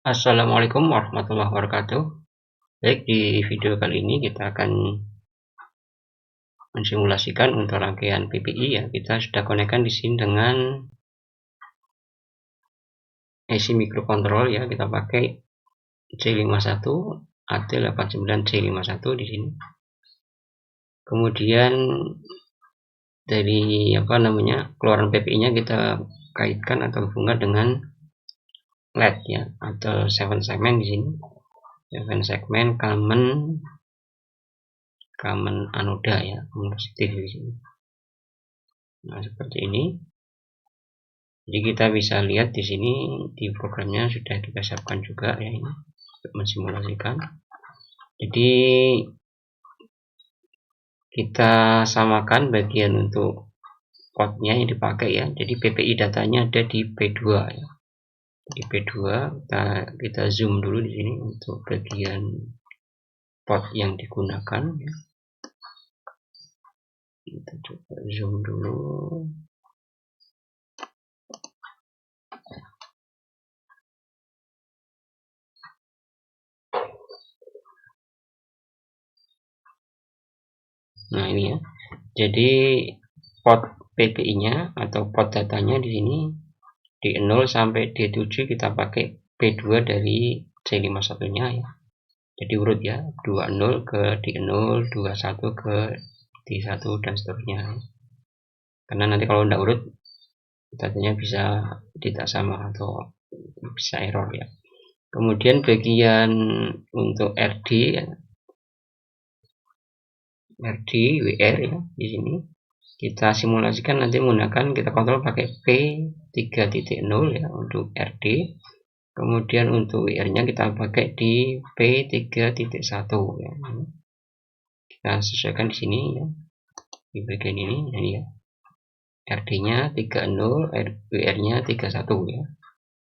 Assalamualaikum warahmatullahi wabarakatuh. Baik, di video kali ini kita akan mensimulasikan untuk rangkaian PPI ya. Kita sudah konekkan di sini dengan IC microcontrol ya. Kita pakai C51 AT89C51 di sini. Kemudian dari keluaran PPI-nya kita kaitkan atau hubungkan dengan LED ya, atau 7 segmen di sini. 7 segmen common anoda ya, positif di sini. Nah, seperti ini. Jadi kita bisa lihat di sini di programnya sudah kita siapkan juga ya, ini untuk mensimulasikan. Jadi kita samakan bagian untuk portnya yang dipakai ya. Jadi PPI datanya ada di P2 ya. Di P2 kita zoom dulu di sini untuk bagian port yang digunakan ya. Kita coba zoom dulu. Nah, ini ya. Jadi port PPI-nya atau port datanya di sini di 0 sampai D7 kita pakai P2 dari C51-nya ya. Jadi urut ya, 20 ke D0, 21 ke D1 dan seterusnya. Karena nanti kalau tidak urut datanya bisa tidak sama atau bisa error ya. Kemudian bagian untuk RD ya, RD WR ya, di sini kita simulasikan nanti menggunakan, kita kontrol pakai P3.0 ya untuk RD. Kemudian untuk WR nya kita pakai di P3.1 ya. Kita sesuaikan di sini ya, di bagian ini ya. RD nya 30, WR nya 31 ya.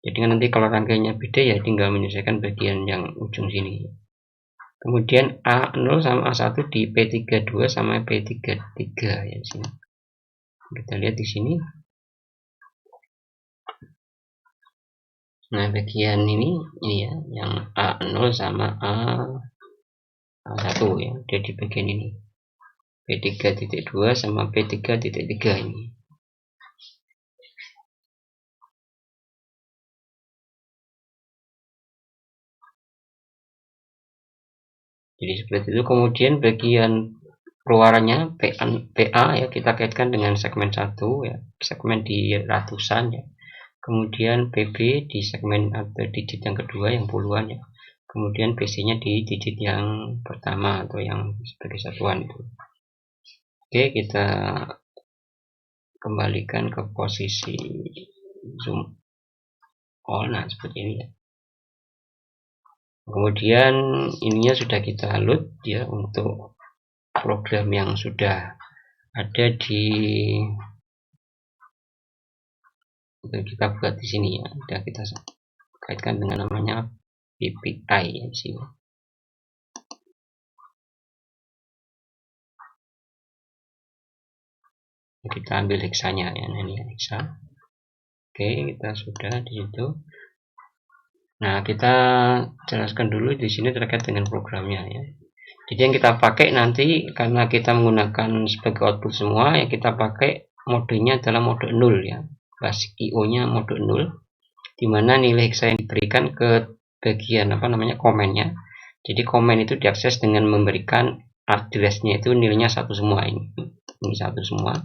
Jadi nanti kalau rangkaiannya beda ya tinggal menyesuaikan bagian yang ujung sini ya. Kemudian A0 sama A1 di P32 sama P33 ya di sini. Kita lihat di sini. Nah, bagian ini ya, yang A0 sama A1 ya, dia di bagian ini. P3.2 sama P3.3 ini. Jadi seperti itu. Kemudian bagian keluarannya PA ya, kita kaitkan dengan segmen 1 ya, segmen di ratusan ya. Kemudian PB di segmen atau digit yang kedua yang puluhan ya. Kemudian PC nya di digit yang pertama atau yang sebagai satuan itu. Oke, kita kembalikan ke posisi zoom all. Nah, seperti ini ya. Kemudian ininya sudah kita load ya untuk program yang sudah ada di kita buat di sini ya. Sudah kita kaitkan dengan namanya PPI ya di sini. Kita ambil hexanya ya, nah, ini hexa. Oke, kita sudah di situ. Nah, kita jelaskan dulu di sini terkait dengan programnya ya. Jadi yang kita pakai nanti karena kita menggunakan sebagai output semua ya, kita pakai modenya adalah mode 0 ya. Basic IO-nya mode 0, dimana nilai hexa yang diberikan ke bagian komennya. Jadi komen itu diakses dengan memberikan address-nya itu nilainya 1 semua ini 1 semua.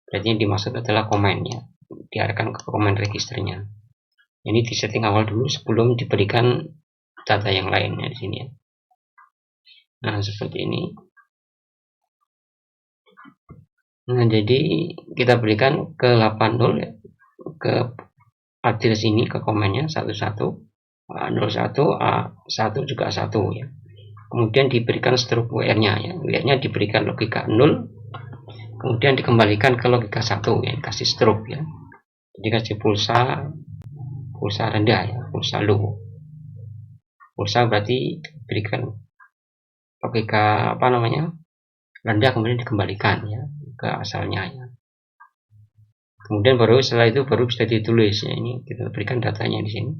Berarti yang dimaksud adalah komennya, diarahkan ke komen registernya. Ini di setting awal dulu sebelum diberikan data yang lainnya di sini ya. Nah, seperti ini. Nah, jadi kita berikan ke 80 ya, ke address ini, ke komennya 11 A01 A1 juga 1 ya. Kemudian diberikan struk WR-nya ya. WR-nya diberikan logika 0, kemudian dikembalikan ke logika 1 ya, kasih struk ya. Jadi kasih pulsa rendah ya, pulsa low. Pulsa berarti diberikan logika rendah, kemudian dikembalikan ya ke asalnya ya. Kemudian setelah itu baru bisa ditulis ya, ini kita berikan datanya di sini.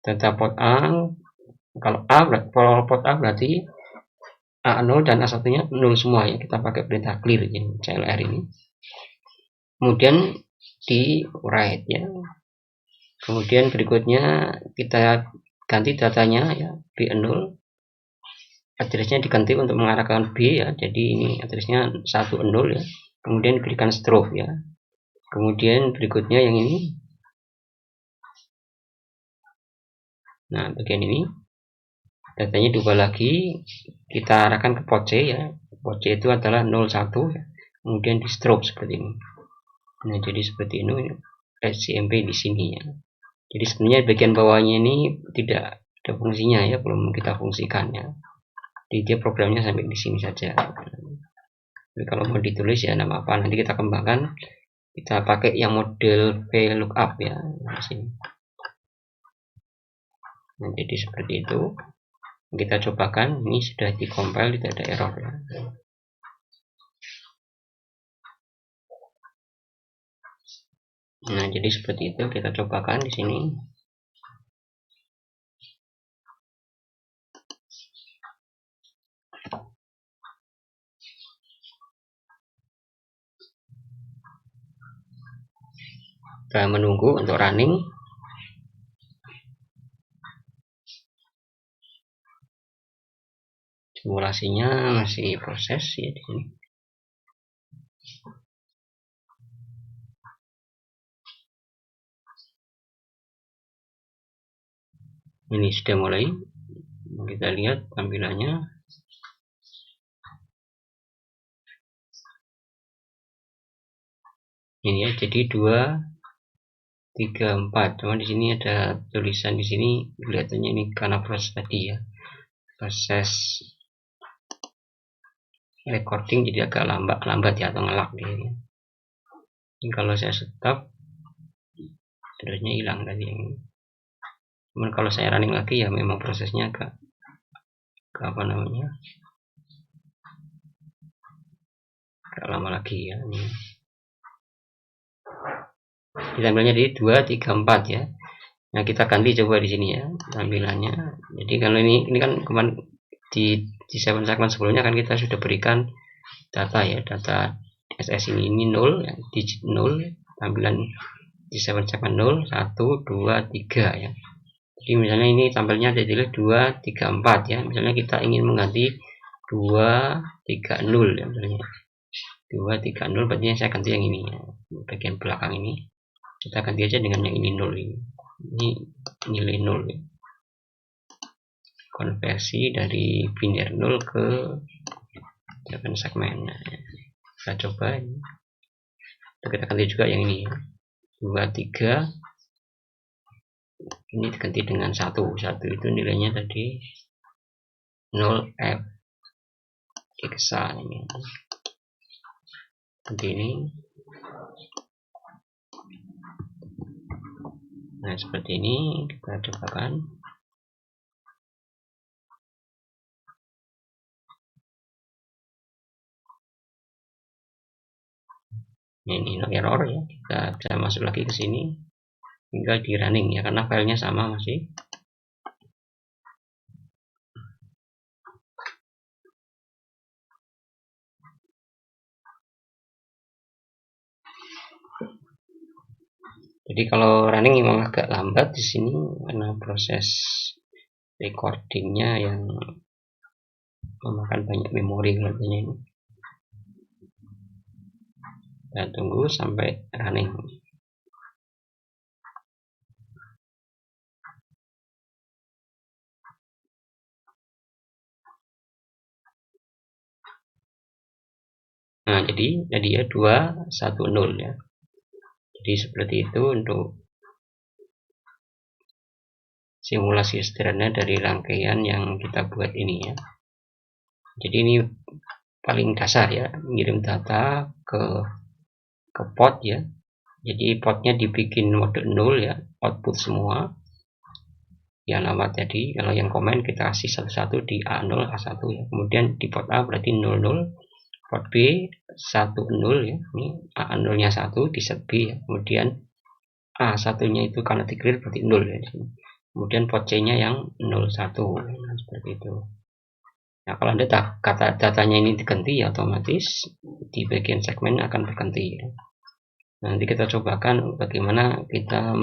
data pot A, kalau pot A berarti A0 dan A1 nya 0 semua ya, kita pakai perintah clear ini, CLR ini. Kemudian di write ya. Kemudian berikutnya kita ganti datanya ya, B0, addressnya diganti untuk mengarahkan B ya, jadi ini addressnya 10 ya. Kemudian berikan stroke ya. Kemudian berikutnya yang ini, nah bagian ini datanya diubah lagi, kita arahkan ke pot C ya. Pot C itu adalah 01 ya. Kemudian di stroke seperti ini. Nah jadi seperti ini SCMP di sini ya. Jadi sebenarnya bagian bawahnya ini tidak ada fungsinya ya, belum kita fungsikan ya. Jadi dia programnya sampai di sini saja. Jadi kalau mau ditulis ya nama apa, nanti kita kembangkan, kita pakai yang model VLOOKUP ya di sini. Nah, jadi seperti itu. Kita cobakan, ini sudah dikompil, tidak ada error ya. Nah, jadi seperti itu, kita cobakan di sini. Kita menunggu untuk running. Simulasinya masih proses ya di sini. Ini sudah mulai. Kita lihat tampilannya. Ini ya, jadi 2, 3, 4. Cuma di sini ada tulisan di sini, kelihatannya ini karena proses tadi ya. Proses recording jadi agak lambat ya, atau ngelak dia. Ini kalau saya stop, terusnya hilang tadi yang ini. Cuman kalau saya running lagi ya memang prosesnya agak apa namanya, agak lama lagi ya. Ini tampilannya di 2, 3, 4 ya. Nah kita ganti coba di sini ya tampilannya. Jadi kalau ini kan kemarin di 7 segmen sebelumnya kan kita sudah berikan data ya, data SS ini 0 ya, digit 0, tampilan di 7 segmen 0, 1, 2, 3 ya. Jadi misalnya ini tampilnya ada 2, 3, 4 ya. Misalnya kita ingin mengganti 2, 3, 0 ya misalnya. 2, 3, 0 berarti saya ganti yang ini ya. Bagian belakang ini kita ganti aja dengan yang ini 0 ini. Ini nilai 0 ya. Konversi dari biner 0 ke 8 segmen. Nah, kita coba ini. Kita ganti juga yang ini ya. 2, 3 ini diganti dengan 1 itu nilainya tadi 0 F Xa ini seperti ini. Nah seperti ini kita cobakan. Ini no error ya, kita bisa masuk lagi ke sini, tinggal di running ya karena filenya sama masih. Jadi kalau running memang agak lambat di sini karena proses recordingnya yang memakan banyak memori katanya ini. Kita tunggu sampai running. Nah jadi tadi ya 2, 1, 0 ya. Jadi seperti itu untuk simulasi sederhana dari rangkaian yang kita buat ini ya. Jadi ini paling dasar ya, ngirim data ke pot ya. Jadi potnya dibikin mode 0 ya, output semua. Yang nama tadi, kalau yang komen kita kasih satu-satu di A0, A1 ya. Kemudian di pot A berarti 00, pot B 10 ya. Ini A0-nya 1 di set B ya. Kemudian A1-nya itu karena di clear berarti 0 ya di sini. kemudian port C-nya yang 01. Nah, seperti itu. Nah, kalau Anda kata datanya ini diganti, otomatis di bagian segmen akan berganti. Nanti kita cobakan bagaimana kita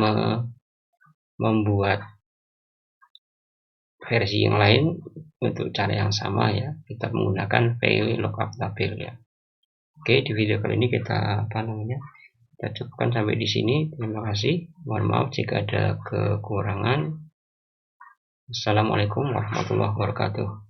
membuat versi yang lain untuk cara yang sama ya. Kita menggunakan VLOOKUP tabel ya. Oke, di video kali ini kita kita cukupkan sampai di sini. Terima kasih. Mohon maaf jika ada kekurangan. Assalamualaikum warahmatullahi wabarakatuh.